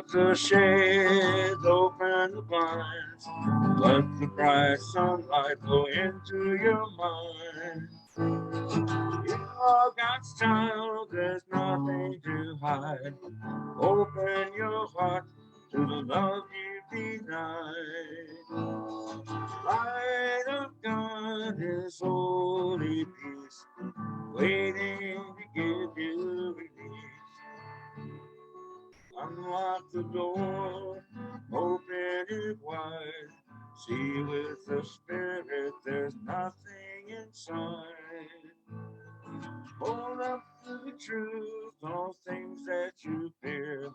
up the shades, open the blinds, let the bright sunlight go into your mind. You all got style, there's nothing to hide. Open your heart to the love you denied. Light of God is holy peace, waiting to give you release. Unlock the door, open it wide. See with the spirit, there's nothing inside. Hold up to the truth, all things that you fear.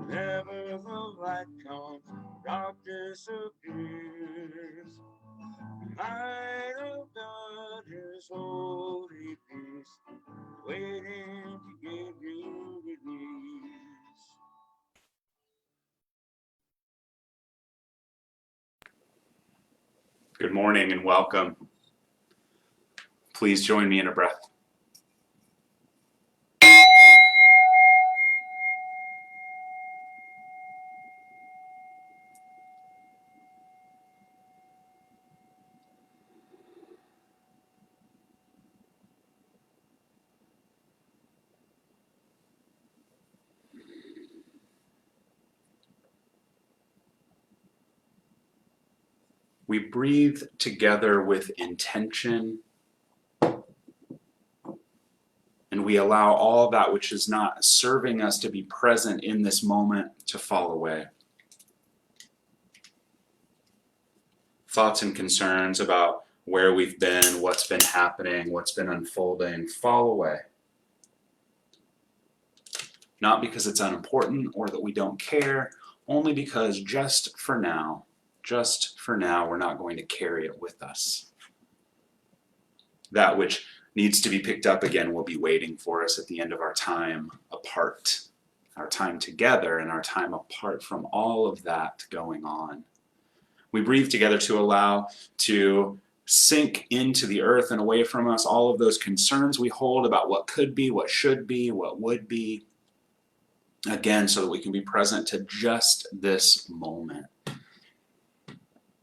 Whenever the light comes, dark disappears. Light of God is holy peace, waiting to give you release. Good morning and welcome. Please join me in a breath. We breathe together with intention, and we allow all that which is not serving us to be present in this moment to fall away. Thoughts and concerns about where we've been, what's been happening, what's been unfolding, fall away. Not because it's unimportant or that we don't care, only because just for now, we're not going to carry it with us. That which needs to be picked up again will be waiting for us at the end of our time apart, our time together and our time apart from all of that going on. We breathe together to allow to sink into the earth and away from us all of those concerns we hold about what could be, what should be, what would be, again, so that we can be present to just this moment,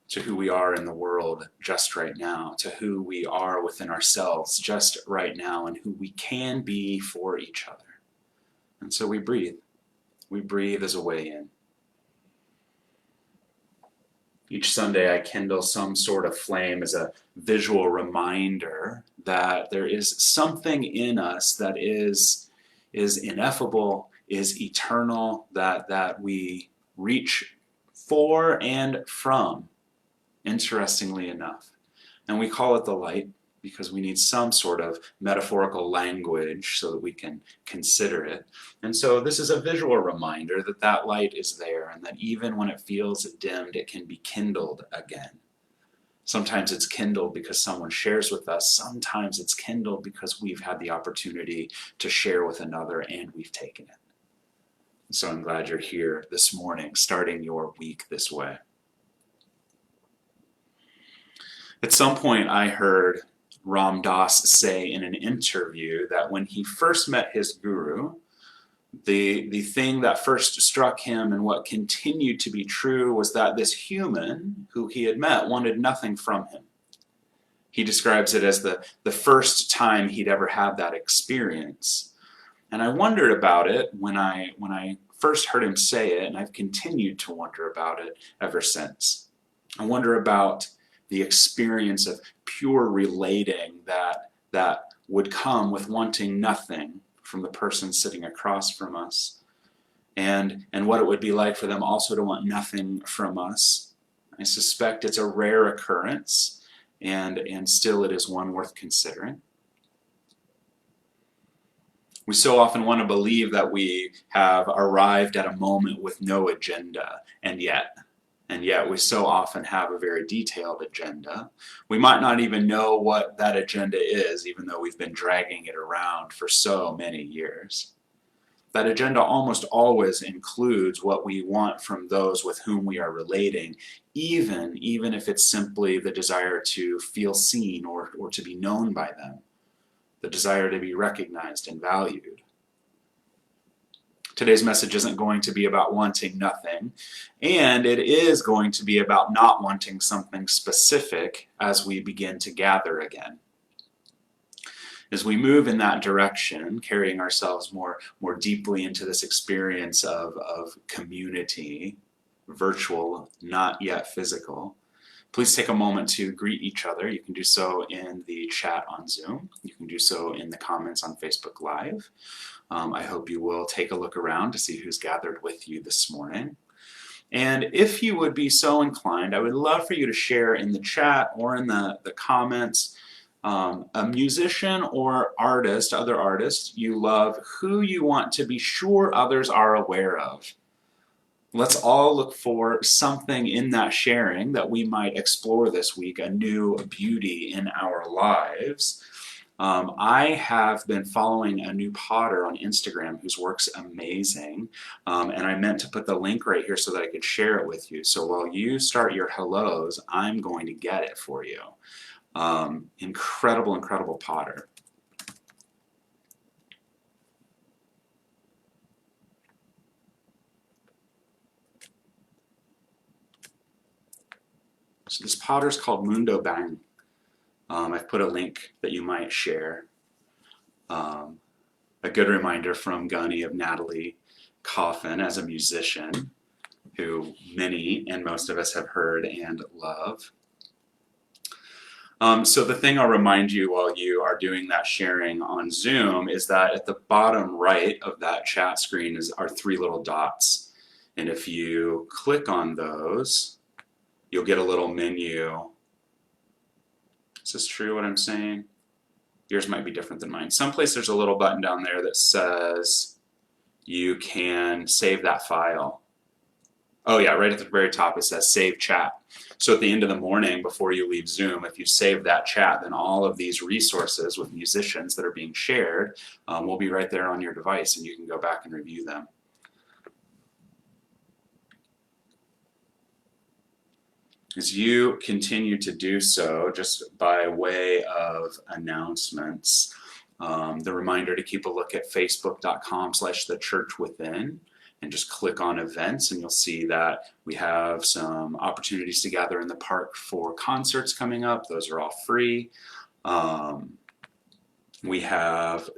to who we are in the world just right now, to who we are within ourselves just right now, and who we can be for each other. And so we breathe. We breathe as a way in. Each Sunday I kindle some sort of flame as a visual reminder that there is something in us that is ineffable, is eternal, that we reach for and from, interestingly enough. And we call it the light because we need some sort of metaphorical language so that we can consider it. And so this is a visual reminder that that light is there, and that even when it feels dimmed, it can be kindled again. Sometimes it's kindled because someone shares with us. Sometimes it's kindled because we've had the opportunity to share with another and we've taken it. So I'm glad you're here this morning, starting your week this way. At some point I heard Ram Dass say in an interview that when he first met his guru, the thing that first struck him and what continued to be true was that this human who he had met wanted nothing from him. He describes it as the first time he'd ever had that experience. And I wondered about it when I first heard him say it, and I've continued to wonder about it ever since. I wonder about the experience of pure relating that would come with wanting nothing from the person sitting across from us, and what it would be like for them also to want nothing from us. I suspect it's a rare occurrence, and still it is one worth considering. We so often want to believe that we have arrived at a moment with no agenda, and yet we so often have a very detailed agenda. We might not even know what that agenda is, even though we've been dragging it around for so many years. That agenda almost always includes what we want from those with whom we are relating, even if it's simply the desire to feel seen or to be known by them, the desire to be recognized and valued. Today's message isn't going to be about wanting nothing, and it is going to be about not wanting something specific as we begin to gather again. As we move in that direction, carrying ourselves more deeply into this experience of community, virtual, not yet physical, please take a moment to greet each other. You can do so in the chat on Zoom. You can do so in the comments on Facebook Live. I hope you will take a look around to see who's gathered with you this morning. And if you would be so inclined, I would love for you to share in the chat or in the comments a musician or artist, other artists you love, who you want to be sure others are aware of. Let's all look for something in that sharing that we might explore this week, a new beauty in our lives. I have been following a new potter on Instagram whose work's amazing, and I meant to put the link right here so that I could share it with you. So while you start your hellos, I'm going to get it for you. Incredible, incredible potter. So this potter's called Mundo Bang. I've put a link that you might share. A good reminder from Gunny of Natalie Coffin as a musician, who many and most of us have heard and love. So the thing I'll remind you while you are doing that sharing on Zoom is that at the bottom right of that chat screen are 3 little dots. And if you click on those, you'll get a little menu. Is this true what I'm saying? Yours might be different than mine. Someplace there's a little button down there that says you can save that file. Oh yeah, right at the very top it says save chat. So at the end of the morning before you leave Zoom, if you save that chat, then all of these resources with musicians that are being shared will be right there on your device and you can go back and review them. As you continue to do so, just by way of announcements, the reminder to keep a look at facebook.com/thechurchwithin and just click on events and you'll see that we have some opportunities to gather in the park for concerts coming up. Those are all free. We have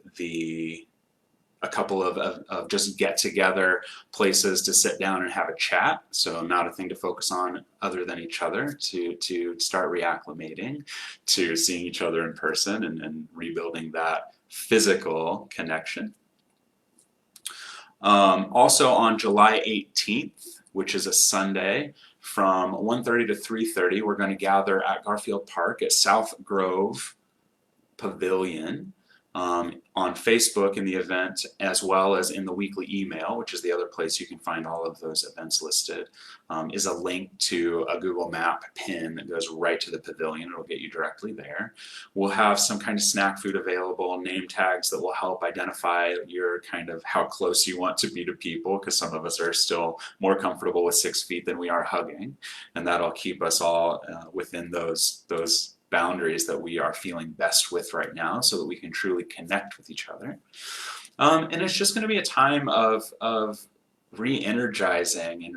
a couple of just get together places to sit down and have a chat. So not a thing to focus on other than each other to start reacclimating to seeing each other in person and rebuilding that physical connection. Also on July 18th, which is a Sunday, from 1:30 to 3:30, we're going to gather at Garfield Park at South Grove Pavilion. On Facebook in the event, as well as in the weekly email, which is the other place you can find all of those events listed, is a link to a Google Map pin that goes right to the pavilion. It'll get you directly there. We'll have some kind of snack food available, name tags that will help identify your kind of how close you want to be to people, because some of us are still more comfortable with 6 feet than we are hugging, and that'll keep us all within those boundaries that we are feeling best with right now so that we can truly connect with each other. And it's just going to be a time of re-energizing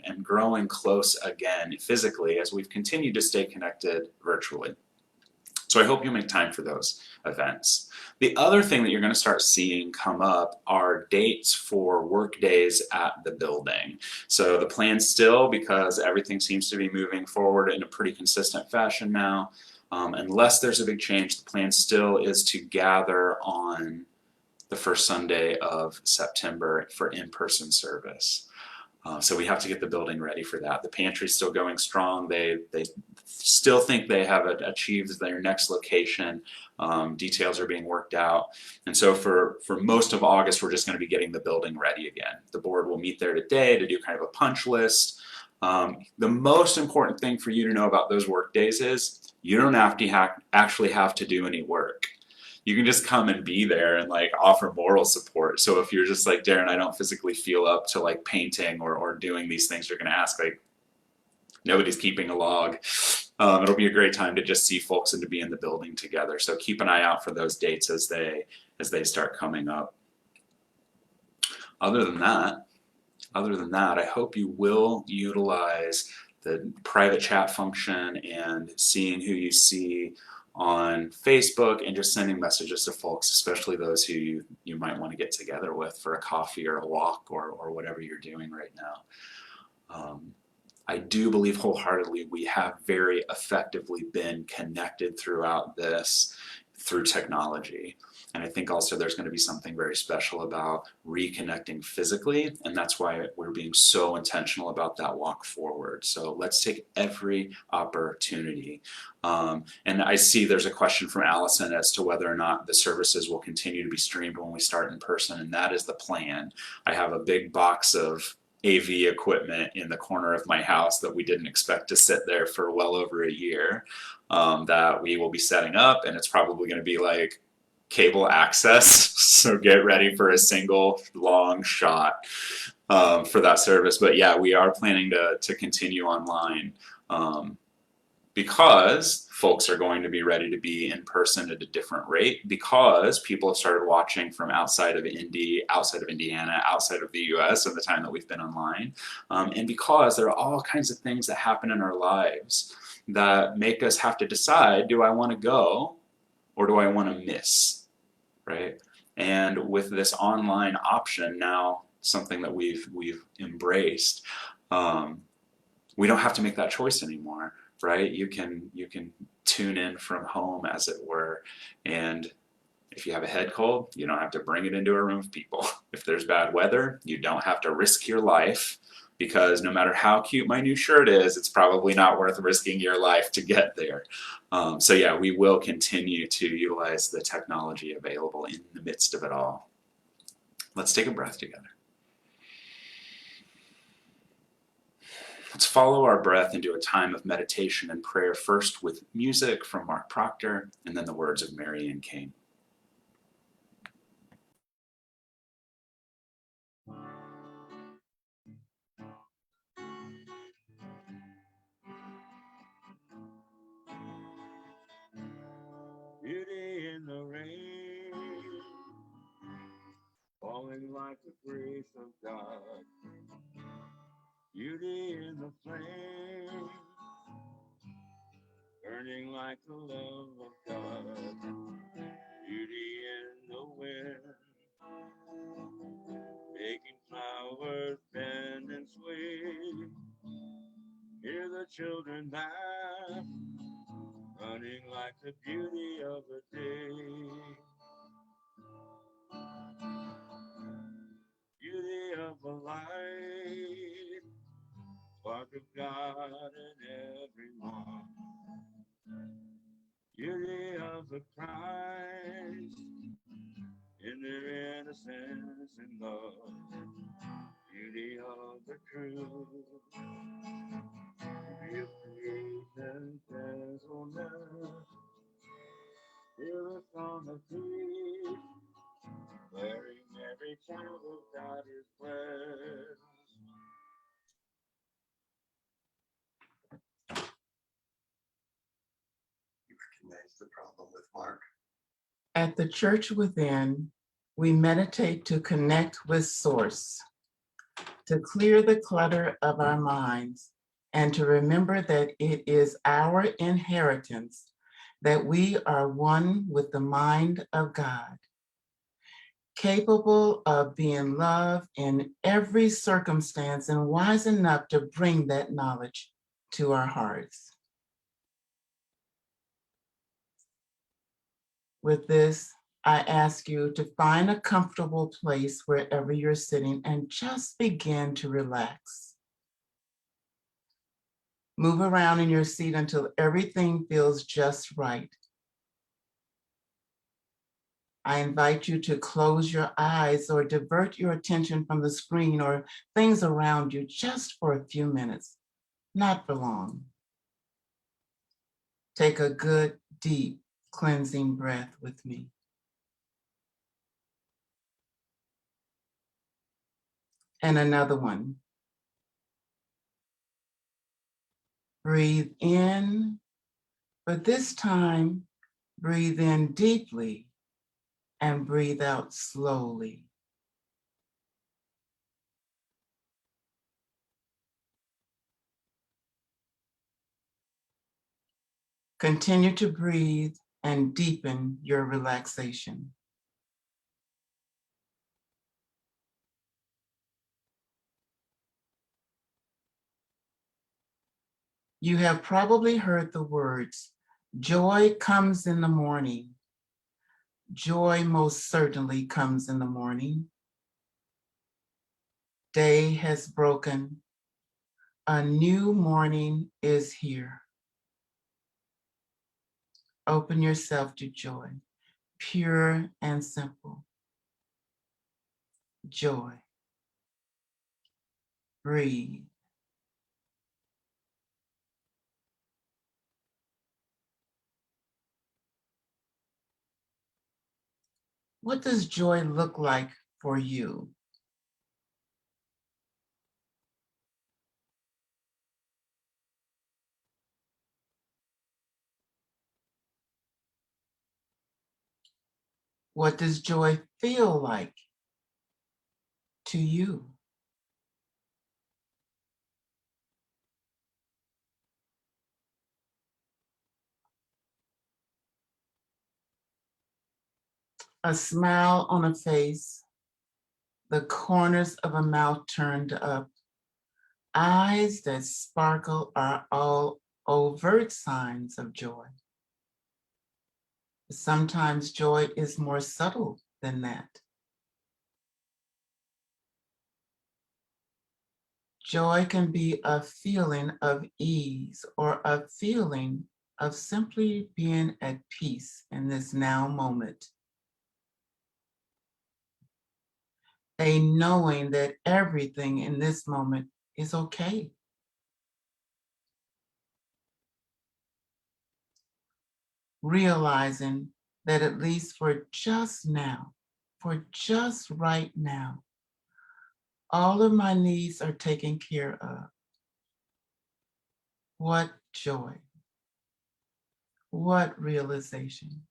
and growing close again physically as we've continued to stay connected virtually. So I hope you make time for those events. The other thing that you're going to start seeing come up are dates for work days at the building. So the plan still, because everything seems to be moving forward in a pretty consistent fashion now, unless there's a big change, the plan still is to gather on the first Sunday of September for in-person service. So we have to get the building ready for that. The pantry's still going strong. They still think they have achieved their next location. Details are being worked out. And so for most of August, we're just going to be getting the building ready again. The board will meet there today to do kind of a punch list. The most important thing for you to know about those work days is you don't have to actually have to do any work. You can just come and be there and like offer moral support. So if you're just like, Darren, I don't physically feel up to like painting or doing these things, you're going to ask, like, nobody's keeping a log. It'll be a great time to just see folks and to be in the building together. So keep an eye out for those dates as they start coming up. Other than that, I hope you will utilize the private chat function and seeing who you see on Facebook and just sending messages to folks, especially those who you might want to get together with for a coffee or a walk or whatever you're doing right now. I do believe wholeheartedly we have very effectively been connected throughout this through technology. And I think also there's going to be something very special about reconnecting physically. And that's why we're being so intentional about that walk forward. So let's take every opportunity. And I see there's a question from Allison as to whether or not the services will continue to be streamed when we start in person. And that is the plan. I have a big box of AV equipment in the corner of my house that we didn't expect to sit there for well over a year, that we will be setting up, and it's probably going to be like cable access. So get ready for a single long shot for that service. But yeah, we are planning to continue online. Because folks are going to be ready to be in person at a different rate, because people have started watching from outside of Indy, outside of Indiana, outside of the US in the time that we've been online, and because there are all kinds of things that happen in our lives that make us have to decide, do I want to go or do I want to miss, right? And with this online option now, something that we've embraced, we don't have to make that choice anymore, right? You can tune in from home, as it were, and if you have a head cold, you don't have to bring it into a room of people. If there's bad weather, you don't have to risk your life, because no matter how cute my new shirt is, it's probably not worth risking your life to get there. So yeah, we will continue to utilize the technology available in the midst of it all. Let's take a breath together. Let's follow our breath into a time of meditation and prayer, first with music from Mark Proctor, and then the words of Mary Ann King. Beauty in the rain, falling like the grace of God. Beauty in the flame, burning like the love of God. Beauty in the wind, making flowers bend and sway. Hear the children laugh, running like the beauty of the day. Beauty of the light, spark of God in everyone. Beauty of the Christ, in their innocence and love. Beauty of the truth, beauty of creation's gentleness. Hear the song of peace, declaring every child of God is blessed. You recognize the problem with Mark? At the Church Within, we meditate to connect with Source, to clear the clutter of our minds, and to remember that it is our inheritance that we are one with the mind of God, capable of being loved in every circumstance and wise enough to bring that knowledge to our hearts. With this, I ask you to find a comfortable place wherever you're sitting and just begin to relax. Move around in your seat until everything feels just right. I invite you to close your eyes or divert your attention from the screen or things around you just for a few minutes, not for long. Take a good, deep, cleansing breath with me. And another one. Breathe in, but this time, breathe in deeply and breathe out slowly. Continue to breathe and deepen your relaxation. You have probably heard the words, joy comes in the morning. Joy most certainly comes in the morning. Day has broken. A new morning is here. Open yourself to joy, pure and simple. Joy. Breathe. What does joy look like for you? What does joy feel like to you? A smile on a face, the corners of a mouth turned up, eyes that sparkle are all overt signs of joy. Sometimes joy is more subtle than that. Joy can be a feeling of ease or a feeling of simply being at peace in this now moment. A knowing that everything in this moment is okay. Realizing that at least for just now, for just right now, all of my needs are taken care of. What joy. What realization.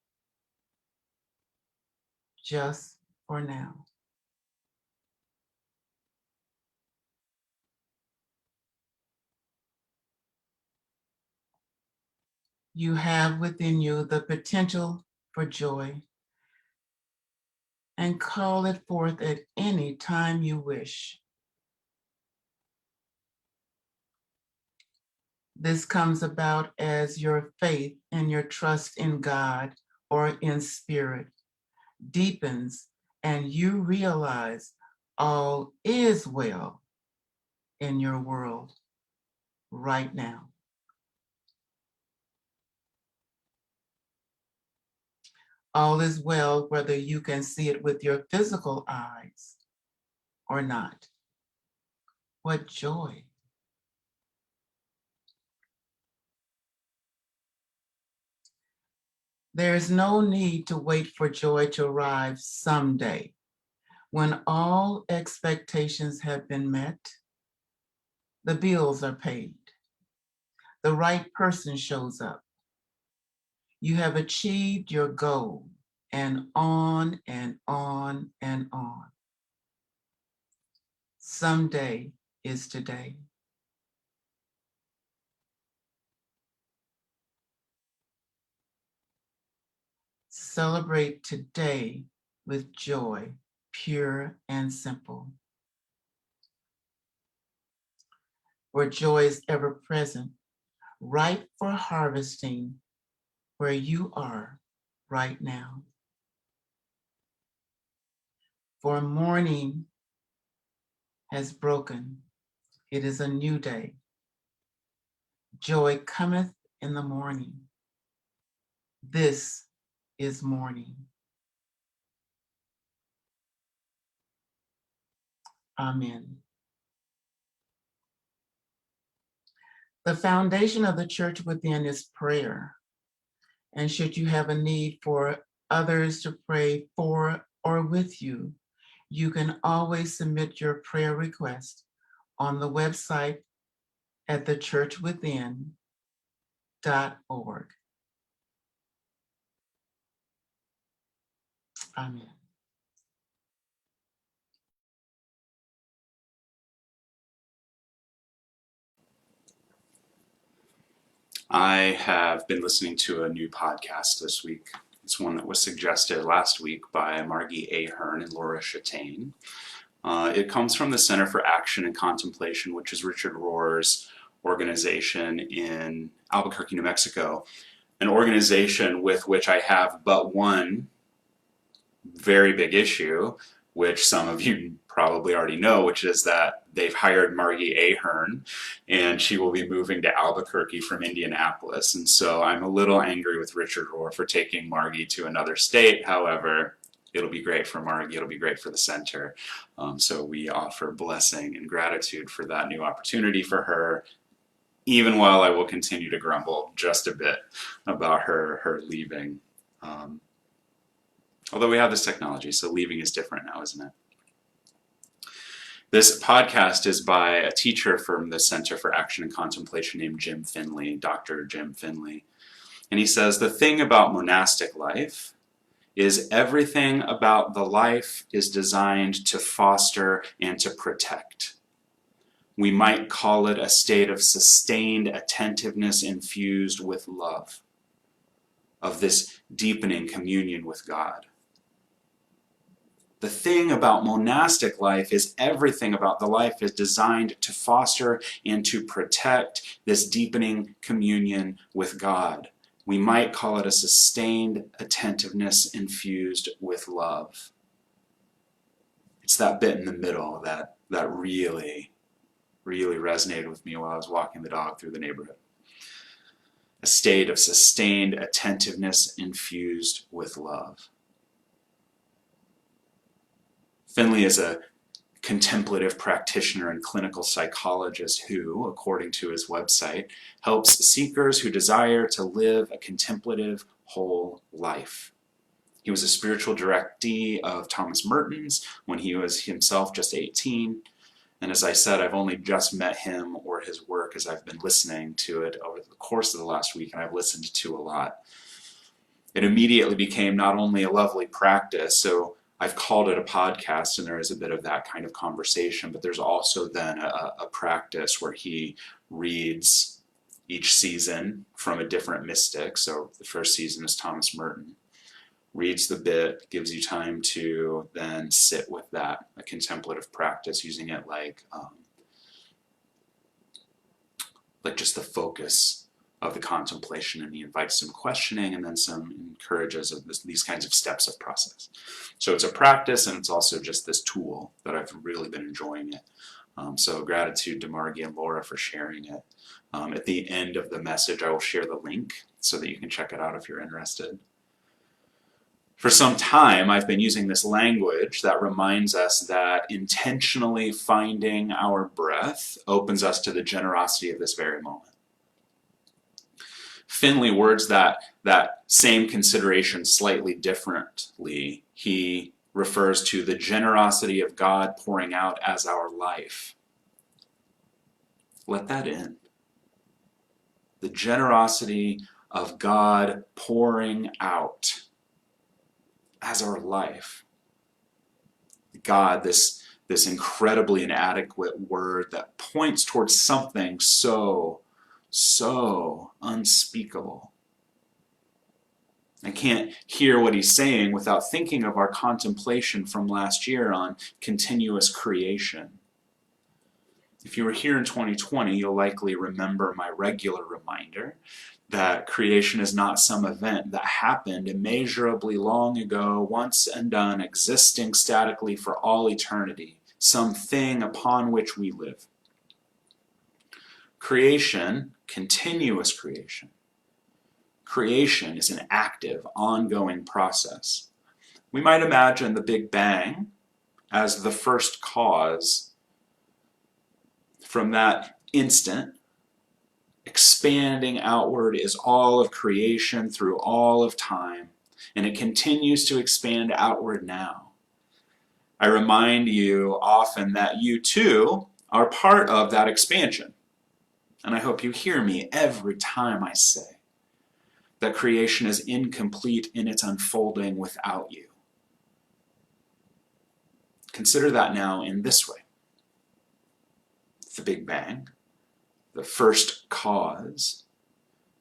Just for now. You have within you the potential for joy and call it forth at any time you wish. This comes about as your faith and your trust in God or in spirit deepens and you realize all is well in your world right now. All is well whether you can see it with your physical eyes or not. What joy. There's no need to wait for joy to arrive someday. When all expectations have been met, the bills are paid, the right person shows up, you have achieved your goal, and on and on and on. Someday is today. Celebrate today with joy, pure and simple. Where joy is ever present, ripe for harvesting where you are right now. For morning has broken. It is a new day. Joy cometh in the morning. This is morning. Amen. The foundation of the church within is prayer. And should you have a need for others to pray for or with you, you can always submit your prayer request on the website at thechurchwithin.org. Amen. I have been listening to a new podcast this week. It's one that was suggested last week by Margie Ahern and Laura Chattain. It comes from the Center for Action and Contemplation, which is Richard Rohr's organization in Albuquerque, New Mexico, an organization with which I have but one very big issue, which some of you probably already know, which is that they've hired Margie Ahern and she will be moving to Albuquerque from Indianapolis. And so I'm a little angry with Richard Rohr for taking Margie to another state. However, it'll be great for Margie, it'll be great for the center. So we offer blessing and gratitude for that new opportunity for her, even while I will continue to grumble just a bit about her leaving. Although we have this technology, so leaving is different now, isn't it? This podcast is by a teacher from the Center for Action and Contemplation named Jim Finley, Dr. Jim Finley. And he says, the thing about monastic life is everything about the life is designed to foster and to protect. We might call it a state of sustained attentiveness infused with love, of this deepening communion with God. The thing about monastic life is everything about the life is designed to foster and to protect this deepening communion with God. We might call it a sustained attentiveness infused with love. It's that bit in the middle that really resonated with me while I was walking the dog through the neighborhood. A state of sustained attentiveness infused with love. Finley is a contemplative practitioner and clinical psychologist who, according to his website, helps seekers who desire to live a contemplative, whole life. He was a spiritual directee of Thomas Merton's when he was himself just 18. And as I said, I've only just met him or his work as I've been listening to it over the course of the last week, and I've listened to a lot. It immediately became not only a lovely practice, so I've called it a podcast, and there is a bit of that kind of conversation, but there's also then a practice where he reads each season from a different mystic. So the first season is Thomas Merton. Reads the bit, gives you time to then sit with that, a contemplative practice, using it like just the focus of the contemplation, and he invites some questioning and then some encourages of these kinds of steps of process. So it's a practice, and it's also just this tool that I've really been enjoying it. So gratitude to Margie and Laura for sharing it. At the end of the message, I will share the link so that you can check it out if you're interested. For some time, I've been using this language that reminds us that intentionally finding our breath opens us to the generosity of this very moment. Finley words that same consideration slightly differently. He refers to the generosity of God pouring out as our life. Let that in. The generosity of God pouring out as our life. God, this incredibly inadequate word that points towards something so unspeakable. I can't hear what he's saying without thinking of our contemplation from last year on continuous creation. If you were here in 2020, you'll likely remember my regular reminder that creation is not some event that happened immeasurably long ago, once and done, existing statically for all eternity, some thing upon which we live. Creation, continuous creation. Creation is an active, ongoing process. We might imagine the Big Bang as the first cause. From that instant, expanding outward is all of creation through all of time, and it continues to expand outward now. I remind you often that you too are part of that expansion. And I hope you hear me every time I say that creation is incomplete in its unfolding without you. Consider that now in this way. The Big Bang, the first cause,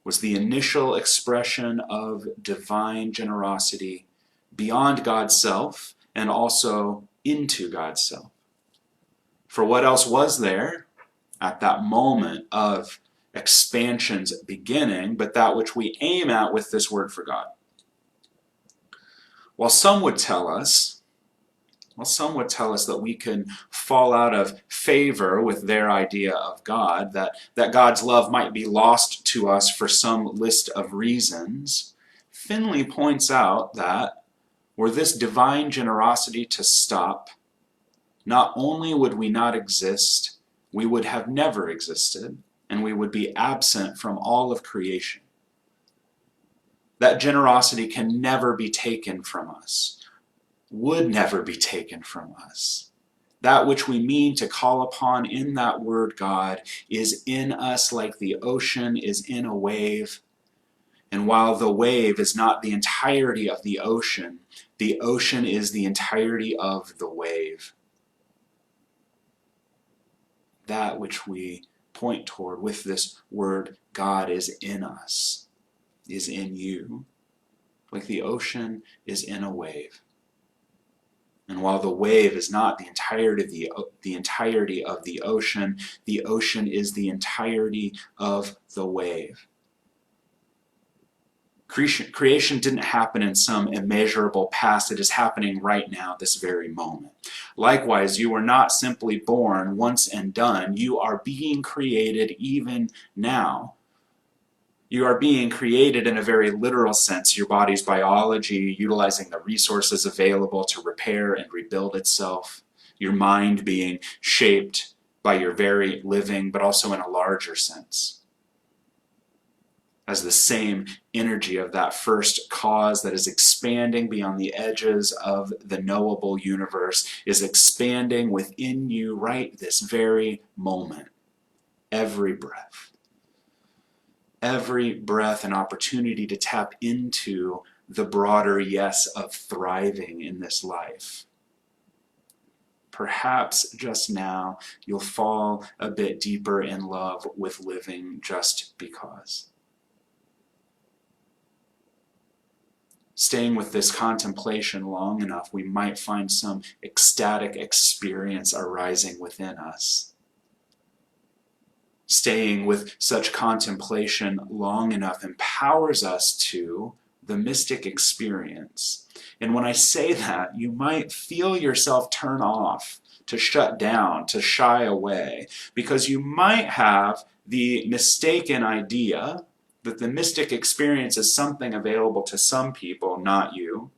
was the initial expression of divine generosity beyond God's self and also into God's self. For what else was there at that moment of expansion's beginning but that which we aim at with this word for God? While some would tell us that we can fall out of favor with their idea of God, that God's love might be lost to us for some list of reasons, Finley points out that were this divine generosity to stop, not only would we not exist, we would have never existed, and we would be absent from all of creation. That generosity can never be taken from us, would never be taken from us. That which we mean to call upon in that word God is in us like the ocean is in a wave. And while the wave is not the entirety of the ocean is the entirety of the wave. That which we point toward with this word God is in us, is in you, like the ocean is in a wave. And while the wave is not the entirety of the ocean is the entirety of the wave. Creation didn't happen in some immeasurable past. It is happening right now, this very moment. Likewise, you were not simply born once and done. You are being created even now. You are being created in a very literal sense, your body's biology utilizing the resources available to repair and rebuild itself, your mind being shaped by your very living, but also in a larger sense, as the same energy of that first cause that is expanding beyond the edges of the knowable universe is expanding within you right this very moment, every breath. Every breath an opportunity to tap into the broader yes of thriving in this life. Perhaps just now you'll fall a bit deeper in love with living just because. Staying with this contemplation long enough, we might find some ecstatic experience arising within us. Staying with such contemplation long enough empowers us to the mystic experience. And when I say that, you might feel yourself turn off, to shut down, to shy away, because you might have the mistaken idea that the mystic experience is something available to some people, not you.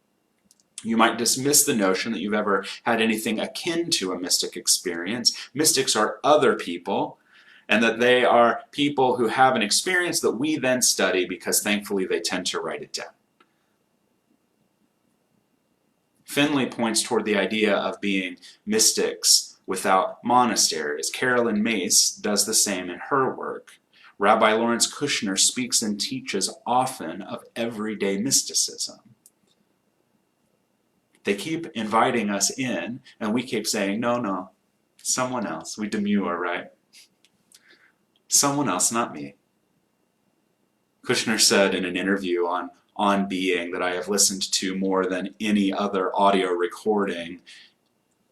You might dismiss the notion that you've ever had anything akin to a mystic experience. Mystics are other people, and that they are people who have an experience that we then study because thankfully they tend to write it down. Finley points toward the idea of being mystics without monasteries. Carolyn Mace does the same in her work. Rabbi Lawrence Kushner speaks and teaches often of everyday mysticism. They keep inviting us in, and we keep saying, no, someone else. We demur, right? Someone else, not me. Kushner said in an interview on Being that I have listened to more than any other audio recording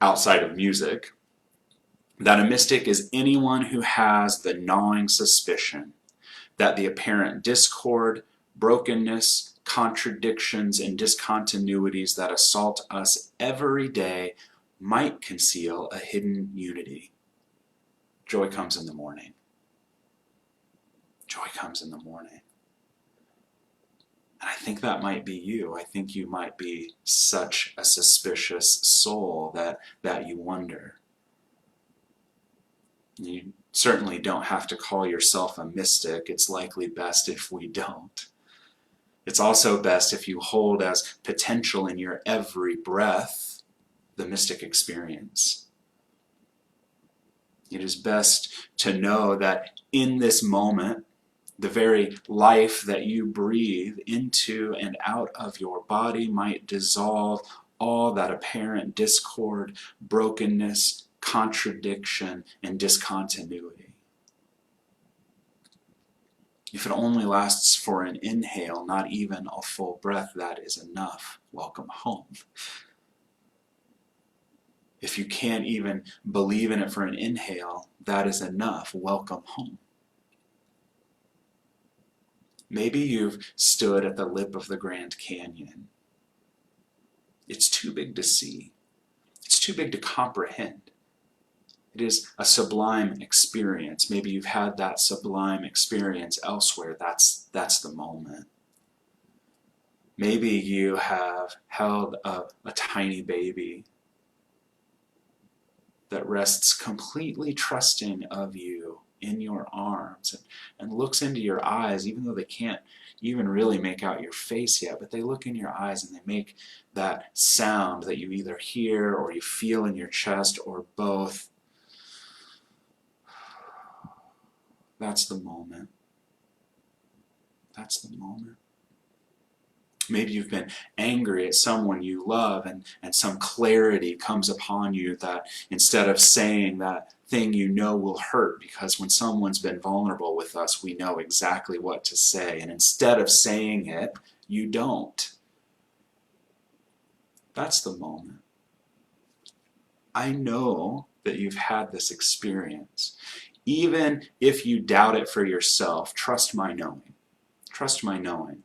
outside of music, that a mystic is anyone who has the gnawing suspicion that the apparent discord, brokenness, contradictions, and discontinuities that assault us every day might conceal a hidden unity. Joy comes in the morning. Joy comes in the morning. And I think that might be you. I think you might be such a suspicious soul that you wonder. You certainly don't have to call yourself a mystic. It's likely best if we don't. It's also best if you hold as potential in your every breath the mystic experience. It is best to know that in this moment, the very life that you breathe into and out of your body might dissolve all that apparent discord, brokenness, contradiction, and discontinuity. If it only lasts for an inhale, not even a full breath, that is enough. Welcome home. If you can't even believe in it for an inhale, that is enough. Welcome home. Maybe you've stood at the lip of the Grand Canyon. It's too big to see. It's too big to comprehend. It is a sublime experience. Maybe you've had that sublime experience elsewhere. That's the moment. Maybe you have held a tiny baby that rests completely trusting of you in your arms and looks into your eyes, even though they can't even really make out your face yet, but they look in your eyes and they make that sound that you either hear or you feel in your chest or both. That's the moment. That's the moment. Maybe you've been angry at someone you love and some clarity comes upon you that instead of saying that thing you know will hurt, because when someone's been vulnerable with us, we know exactly what to say. And instead of saying it, you don't. That's the moment. I know that you've had this experience. Even if you doubt it for yourself, trust my knowing. Trust my knowing.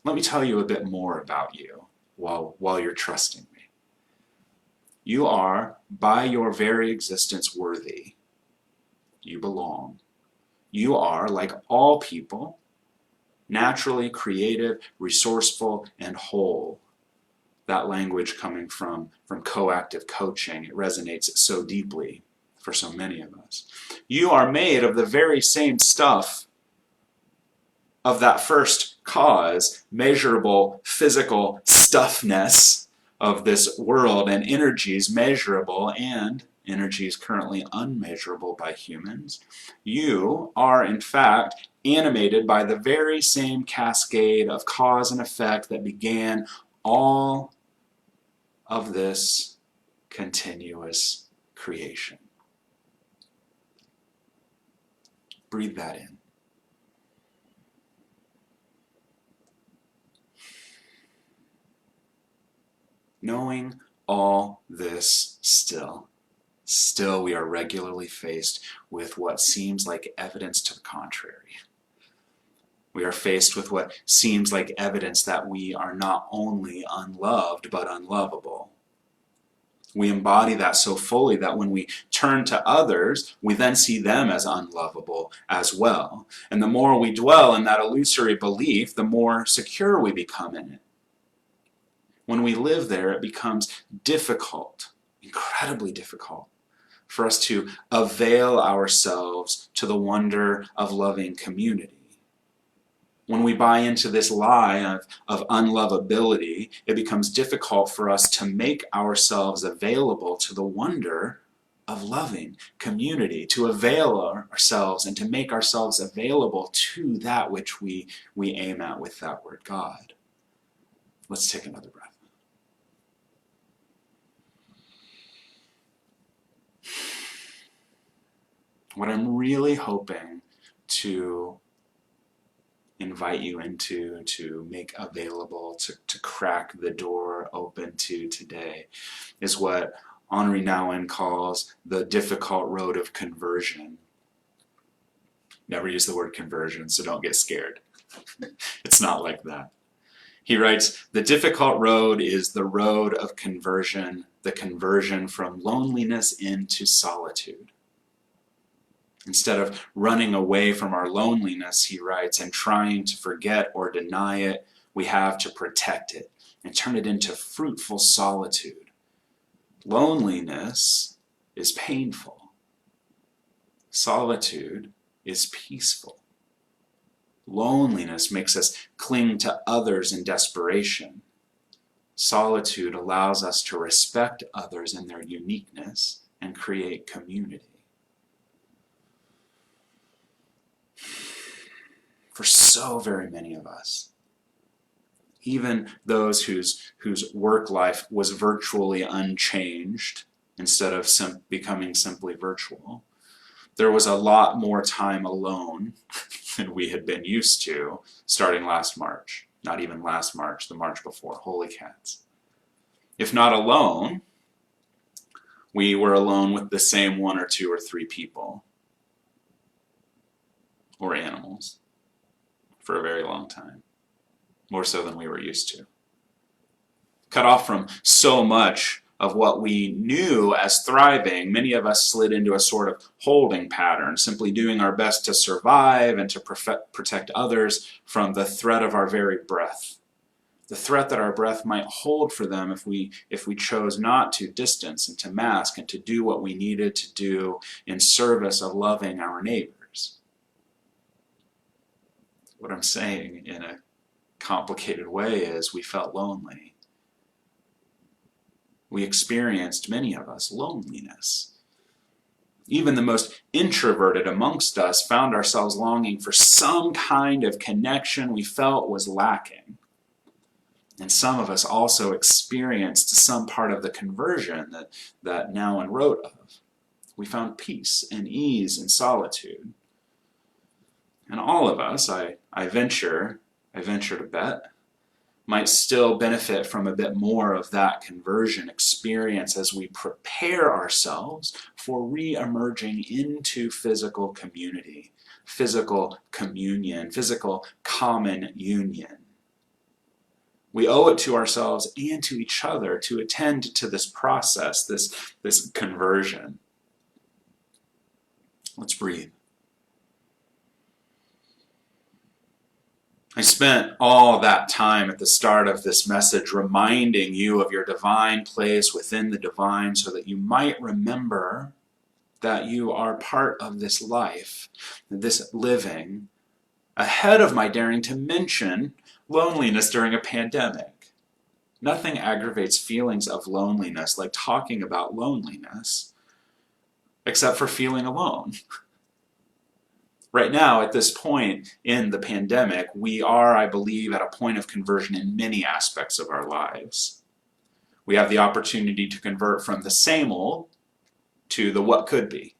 Let me tell you a bit more about you while you're trusting me. You are, by your very existence, worthy. You belong. You are, like all people, naturally creative, resourceful, and whole. That language coming from coactive coaching, it resonates so deeply for so many of us. You are made of the very same stuff of that first cause, measurable physical stuffness of this world, and energies measurable and energies currently unmeasurable by humans. You are, in fact, animated by the very same cascade of cause and effect that began all of this continuous creation. Breathe that in. Knowing all this still we are regularly faced with what seems like evidence to the contrary. We are faced with what seems like evidence that we are not only unloved, but unlovable. We embody that so fully that when we turn to others, we then see them as unlovable as well. And the more we dwell in that illusory belief, the more secure we become in it. When we live there, it becomes difficult, incredibly difficult, for us to avail ourselves to the wonder of loving community. When we buy into this lie of unlovability, it becomes difficult for us to make ourselves available to the wonder of loving community, to avail ourselves and to make ourselves available to that which we aim at with that word God. Let's take another breath. What I'm really hoping to invite you into, to make available, to crack the door open to today, is what Henri Nouwen calls the difficult road of conversion. Never use the word conversion, so don't get scared. It's not like that. He writes, the difficult road is the road of conversion, the conversion from loneliness into solitude. Instead of running away from our loneliness, he writes, and trying to forget or deny it, we have to protect it and turn it into fruitful solitude. Loneliness is painful. Solitude is peaceful. Loneliness makes us cling to others in desperation. Solitude allows us to respect others in their uniqueness and create community. For so very many of us, even those whose work life was virtually unchanged instead of becoming simply virtual, there was a lot more time alone than we had been used to starting last March. Not even last March, the March before. Holy cats. If not alone, we were alone with the same one or two or three people or animals for a very long time, more so than we were used to. Cut off from so much of what we knew as thriving, many of us slid into a sort of holding pattern, simply doing our best to survive and to protect others from the threat of our very breath. The threat that our breath might hold for them if we chose not to distance and to mask and to do what we needed to do in service of loving our neighbors. What I'm saying in a complicated way is we felt lonely. We experienced, many of us, loneliness. Even the most introverted amongst us found ourselves longing for some kind of connection we felt was lacking. And some of us also experienced some part of the conversion that Nouwen wrote of. We found peace and ease in solitude. And all of us, I venture to bet, might still benefit from a bit more of that conversion experience as we prepare ourselves for re-emerging into physical community, physical communion, physical common union. We owe it to ourselves and to each other to attend to this process, this conversion. Let's breathe. I spent all that time at the start of this message reminding you of your divine place within the divine so that you might remember that you are part of this life, this living, ahead of my daring to mention loneliness during a pandemic. Nothing aggravates feelings of loneliness like talking about loneliness, except for feeling alone. Right now, at this point in the pandemic, we are, I believe, at a point of conversion in many aspects of our lives. We have the opportunity to convert from the same old to the what could be.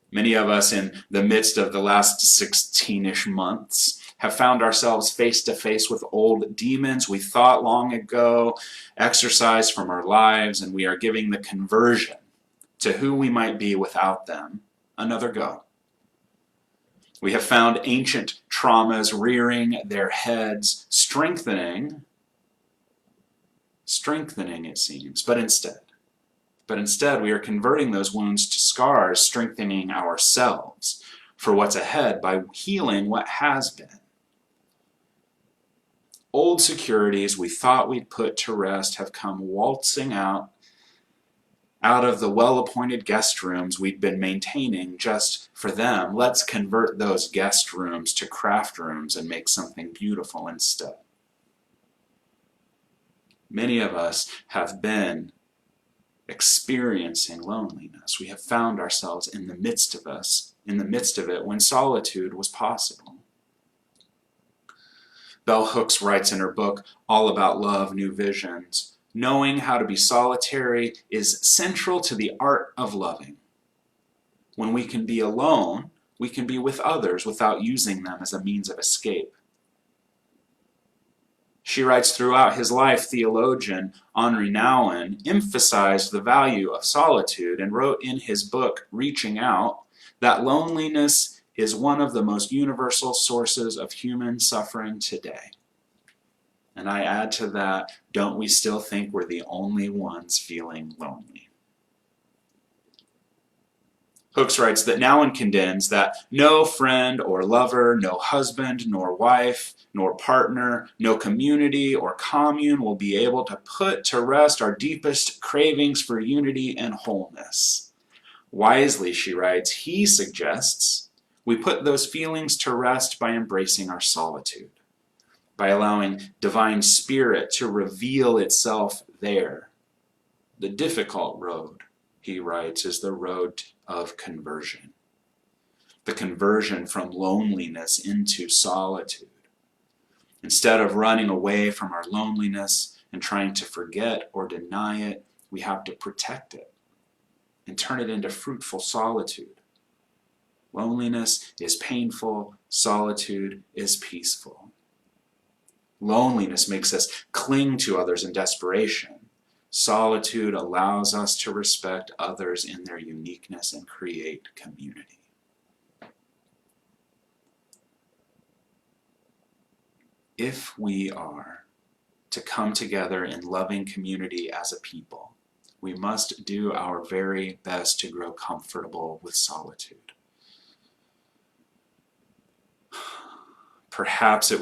Many of us in the midst of the last 16-ish months have found ourselves face to face with old demons we thought long ago exorcised from our lives, and we are giving the conversion to who we might be without them another go. We have found ancient traumas rearing their heads, strengthening it seems, but instead we are converting those wounds to scars, strengthening ourselves for what's ahead by healing what has been. Old securities we thought we'd put to rest have come waltzing out of the well-appointed guest rooms we'd been maintaining just for them. Let's convert those guest rooms to craft rooms and make something beautiful instead. Many of us have been experiencing loneliness. We have found ourselves in the midst of it when solitude was possible. Bell Hooks writes in her book, All About Love, New Visions, knowing how to be solitary is central to the art of loving. When we can be alone, we can be with others without using them as a means of escape. She writes, throughout his life, theologian Henri Nouwen emphasized the value of solitude and wrote in his book, Reaching Out, that loneliness is one of the most universal sources of human suffering today. And I add to that, don't we still think we're the only ones feeling lonely? Hooks writes that Nouwen condemns that no friend or lover, no husband nor wife, nor partner, no community or commune will be able to put to rest our deepest cravings for unity and wholeness. Wisely, she writes, he suggests we put those feelings to rest by embracing our solitude, by allowing divine spirit to reveal itself there. The difficult road, he writes, is the road of conversion. The conversion from loneliness into solitude. Instead of running away from our loneliness and trying to forget or deny it, we have to protect it and turn it into fruitful solitude. Loneliness is painful. Solitude is peaceful. Loneliness makes us cling to others in desperation. Solitude allows us to respect others in their uniqueness and create community. If we are to come together in loving community as a people, we must do our very best to grow comfortable with solitude. Perhaps it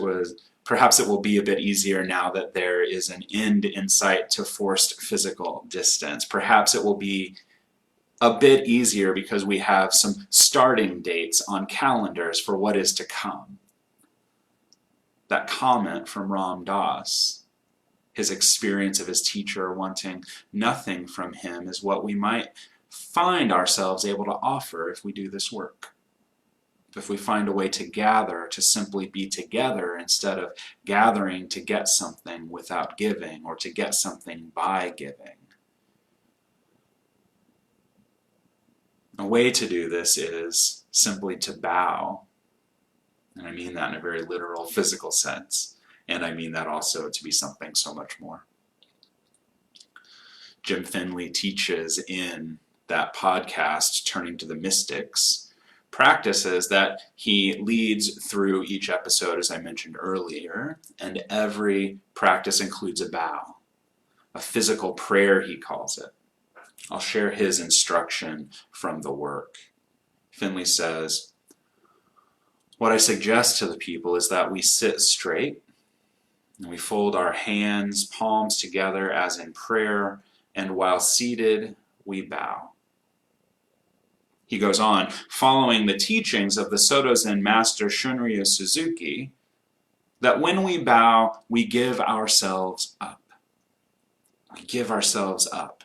will be a bit easier now that there is an end in sight to forced physical distance. Perhaps it will be a bit easier because we have some starting dates on calendars for what is to come. That comment from Ram Dass, his experience of his teacher wanting nothing from him, is what we might find ourselves able to offer if we do this work. If we find a way to gather, to simply be together instead of gathering to get something without giving, or to get something by giving. A way to do this is simply to bow. And I mean that in a very literal, physical sense. And I mean that also to be something so much more. Jim Finley teaches in that podcast, Turning to the Mystics, practices that he leads through each episode, as I mentioned earlier, and every practice includes a bow, a physical prayer, he calls it. I'll share his instruction from the work. Finley says, what I suggest to the people is that we sit straight, and we fold our hands, palms together as in prayer, and while seated, we bow. He goes on, following the teachings of the Soto Zen master Shunryu Suzuki, that when we bow, we give ourselves up. We give ourselves up.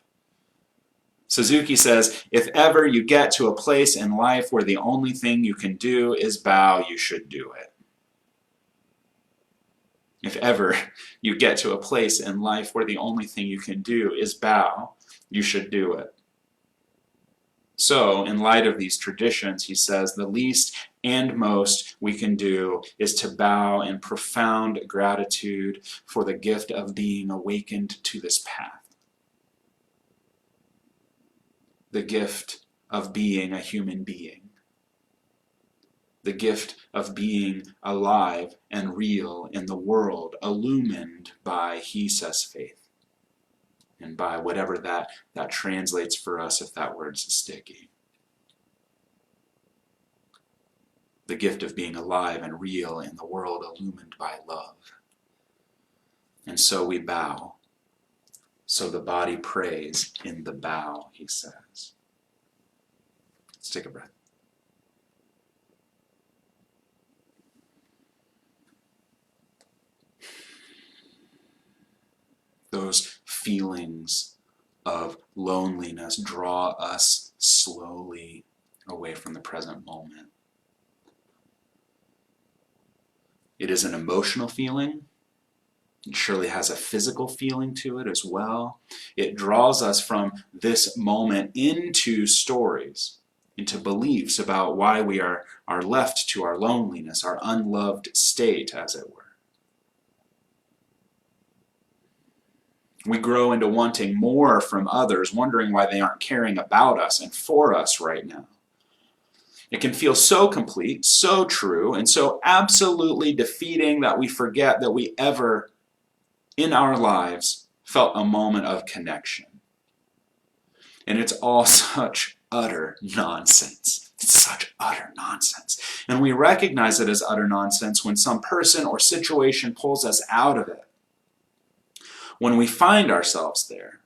Suzuki says, if ever you get to a place in life where the only thing you can do is bow, you should do it. If ever you get to a place in life where the only thing you can do is bow, you should do it. So, in light of these traditions, he says, the least and most we can do is to bow in profound gratitude for the gift of being awakened to this path. The gift of being a human being. The gift of being alive and real in the world, illumined by, he says, faith. And by whatever that translates for us, if that word's sticky. The gift of being alive and real in the world, illumined by love. And so we bow. So the body prays in the bow, he says. Let's take a breath. Those feelings of loneliness draw us slowly away from the present moment. It is an emotional feeling. It surely has a physical feeling to it as well. It draws us from this moment into stories, into beliefs about why we are left to our loneliness, our unloved state, as it were. We grow into wanting more from others, wondering why they aren't caring about us and for us right now. It can feel so complete, so true, and so absolutely defeating that we forget that we ever, in our lives, felt a moment of connection. And it's all such utter nonsense. It's such utter nonsense. And we recognize it as utter nonsense when some person or situation pulls us out of it. When we find ourselves there,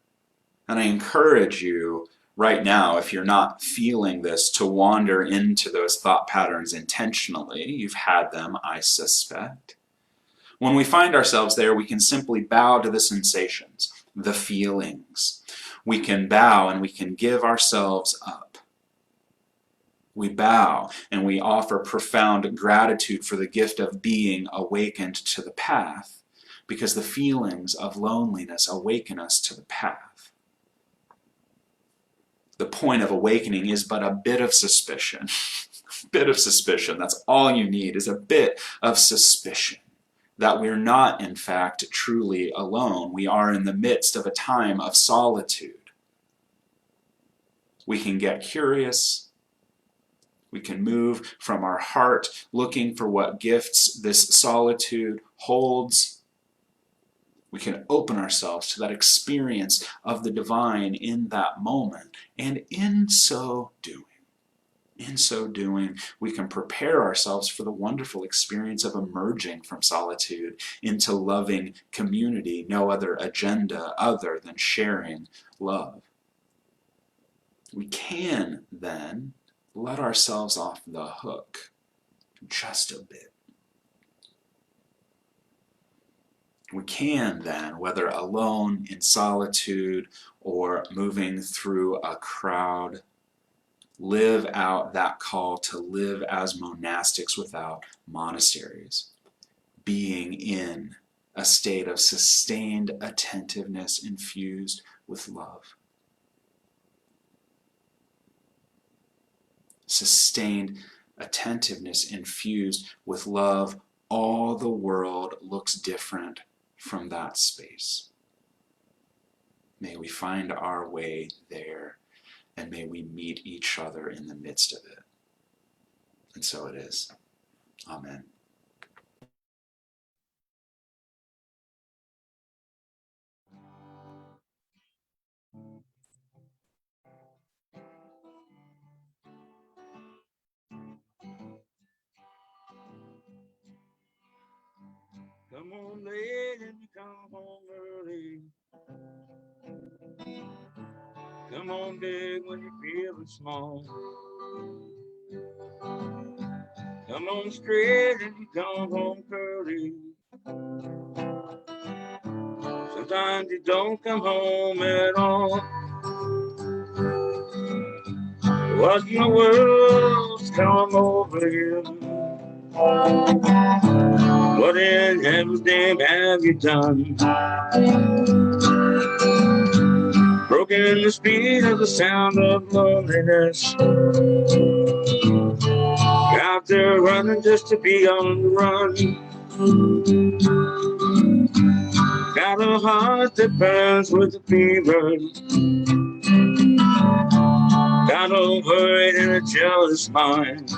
and I encourage you right now, if you're not feeling this, to wander into those thought patterns intentionally. You've had them, I suspect. When we find ourselves there, we can simply bow to the sensations, the feelings. We can bow and we can give ourselves up. We bow and we offer profound gratitude for the gift of being awakened to the path, because the feelings of loneliness awaken us to the path. The point of awakening is but a bit of suspicion, bit of suspicion. That's all you need, is a bit of suspicion that we're not, in fact, truly alone. We are in the midst of a time of solitude. We can get curious. We can move from our heart looking for what gifts this solitude holds. We can open ourselves to that experience of the divine in that moment. And in so doing, we can prepare ourselves for the wonderful experience of emerging from solitude into loving community, no other agenda other than sharing love. We can then let ourselves off the hook just a bit. We can then, whether alone in solitude or moving through a crowd, live out that call to live as monastics without monasteries, being in a state of sustained attentiveness infused with love. Sustained attentiveness infused with love. All the world looks different from that space. May we find our way there, and may we meet each other in the midst of it. And so it is. Amen. Come on late and you come home early. Come on big when you're feeling small. Come on straight and you come home curly. Sometimes you don't come home at all. What in the world's come over you? What in heaven's name have you done? Broken the speed of the sound of loneliness. Out there running just to be on the run. Got a heart that burns with a fever. Got over it in a jealous mind.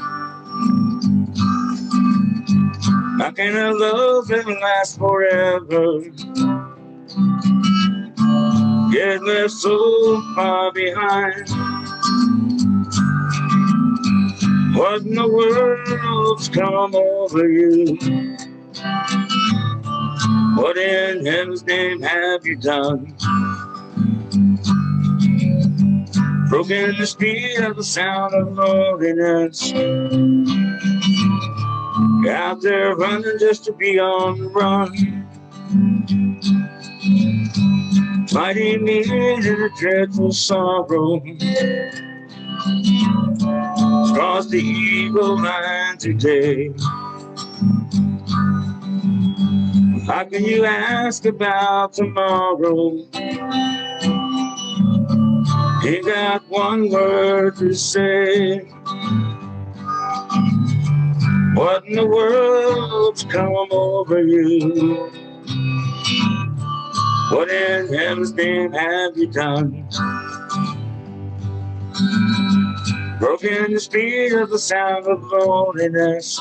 How can a love ever last forever? Get left so far behind. What in the world's come over you? What in heaven's name have you done? Broken the speed of the sound of loneliness. Out there running just to be on the run. Fighting me in a dreadful sorrow. Cross the evil line today. How can you ask about tomorrow? Ain't got one word to say. What in the world's come over you? What in heaven's name have you done? Broken the speed of the sound of loneliness.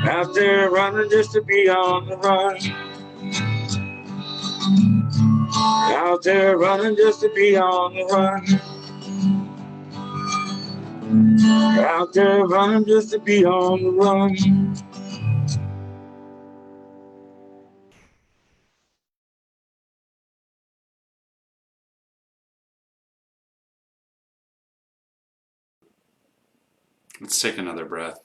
Out there running just to be on the run. Out there running just to be on the run. Out there running just to be on the run. Let's take another breath.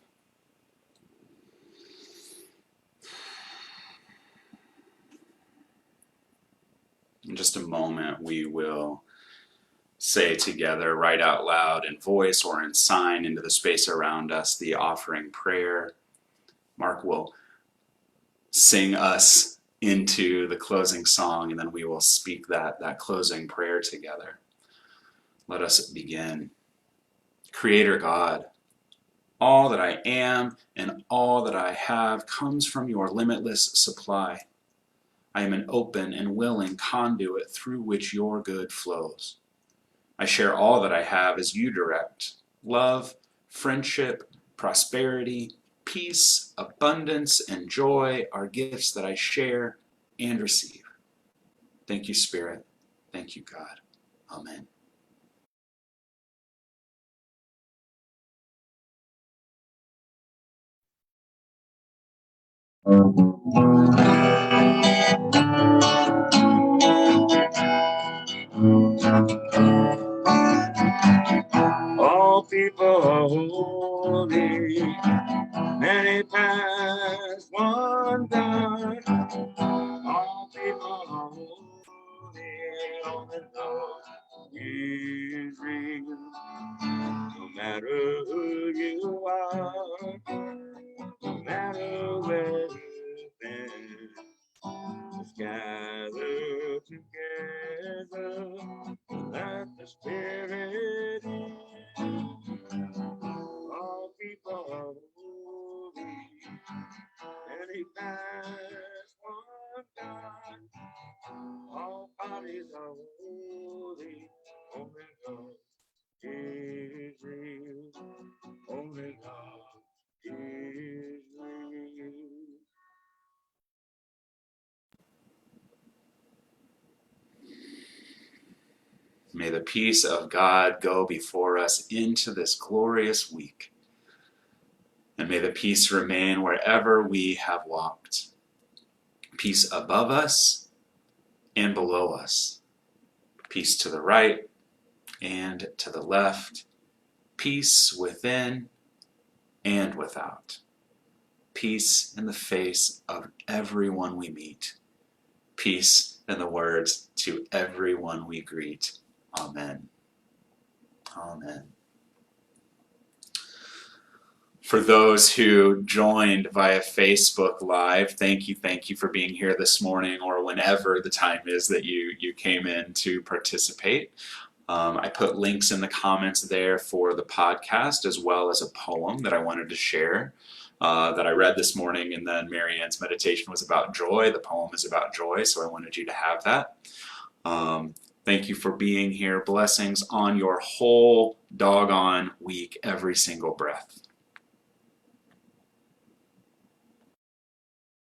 In just a moment, we will say together, right out loud in voice or in sign into the space around us, the offering prayer. Mark will sing us into the closing song, and then we will speak that closing prayer together. Let us begin. Creator God, all that I am and all that I have comes from your limitless supply. I am an open and willing conduit through which your good flows. I share all that I have as you direct. Love, friendship, prosperity, peace, abundance, and joy are gifts that I share and receive. Thank you, Spirit. Thank you, God. Amen. All people are holy, many past, one God. All people are holy, only love is real. No matter who you are, no matter where you've been, let's gather together, let the Spirit in. All people are holy, many past, one God. All bodies are holy, only God is real, only God is real. May the peace of God go before us into this glorious week. And may the peace remain wherever we have walked. Peace above us and below us. Peace to the right and to the left. Peace within and without. Peace in the face of everyone we meet. Peace in the words to everyone we greet. Amen. Amen. For those who joined via Facebook Live, thank you for being here this morning or whenever the time is that you came in to participate. I put links in the comments there for the podcast as well as a poem that I wanted to share that I read this morning, and then Marianne's meditation was about joy. The poem is about joy, so I wanted you to have that. Thank you for being here. Blessings on your whole doggone week, every single breath.